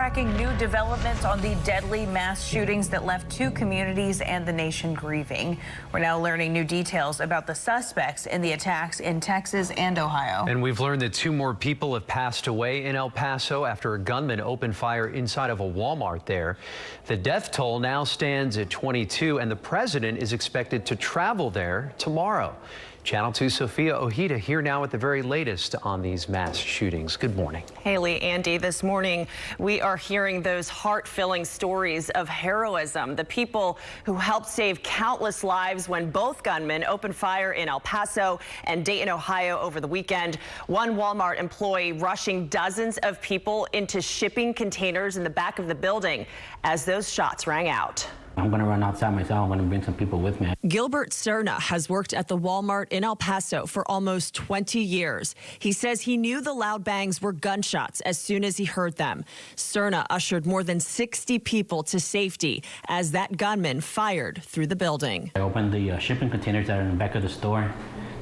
Tracking new developments on the deadly mass shootings that left two communities and the nation grieving. We're now learning new details about the suspects in the attacks in Texas and Ohio. And we've learned that two more people have passed away in El Paso after a gunman opened fire inside of a Walmart there. The death toll now stands at 22, and the president is expected to travel there tomorrow. Channel 2's Sophia Ojeda here now with the very latest on these mass shootings. Good morning. Haley, Andy, this morning we are hearing those heart-filling stories of heroism. The people who helped save countless lives when both gunmen opened fire in El Paso and Dayton, Ohio over the weekend. One Walmart employee rushing dozens of people into shipping containers in the back of the building as those shots rang out. I'm going to run outside myself. I'm going to bring some people with me. Gilbert Serna has worked at the Walmart in El Paso for almost 20 years. He says he knew the loud bangs were gunshots as soon as he heard them. Serna ushered more than 60 people to safety as that gunman fired through the building. I opened the shipping containers that are in the back of the store,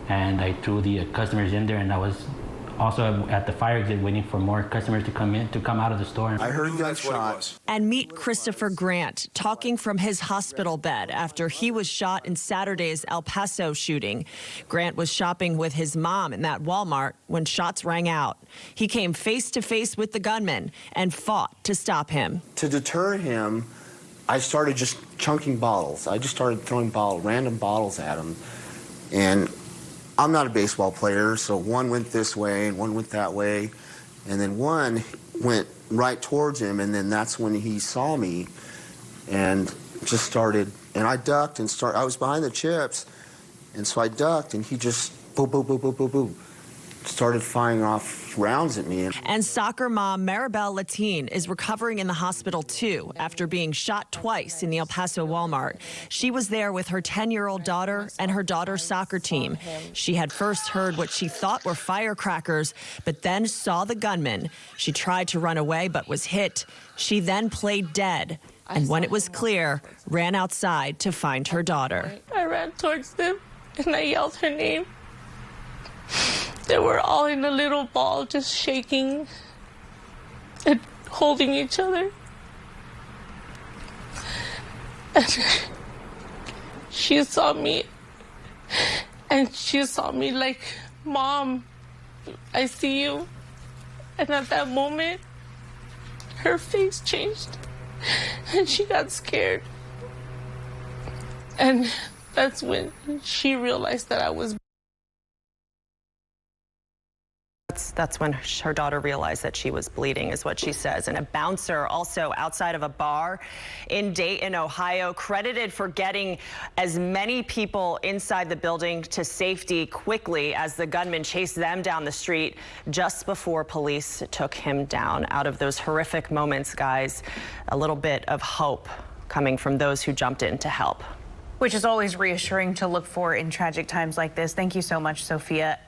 and I threw the customers in there, and I was also at the fire exit waiting for more customers to come out of the store. I heard gunshots. And meet Christopher Grant talking from his hospital bed after he was shot in Saturday's El Paso shooting. Grant was shopping with his mom in that Walmart when shots rang out. He came face to face with the gunman and fought to stop him. To deter him, I started just chunking bottles. I just started throwing random bottles at him. And I'm not a baseball player, so one went this way and one went that way, and then one went right towards him, and then that's when he saw me and just started, and I ducked and I was behind the chips, and so I ducked, and he just boop, boop, boop, boop, boop, boop, started firing off rounds at me. And soccer mom Maribel Latin is recovering in the hospital too after being shot twice in the El Paso Walmart. She was there with her 10-year-old daughter and her daughter's soccer team. She had first heard what she thought were firecrackers, but then saw the gunman. She tried to run away but was hit. She then played dead, and when it was clear, ran outside to find her daughter. I ran towards them and I yelled her name. They were all in a little ball, just shaking and holding each other. And she saw me, and she saw me like, "Mom, I see you." And at that moment, her face changed, and she got scared. And that's when she realized that I was. That's when her daughter realized that she was bleeding, is what she says. And a bouncer also outside of a bar in Dayton, Ohio, credited for getting as many people inside the building to safety quickly as the gunman chased them down the street just before police took him down. Out of those horrific moments, guys, a little bit of hope coming from those who jumped in to help. Which is always reassuring to look for in tragic times like this. Thank you so much, Sophia.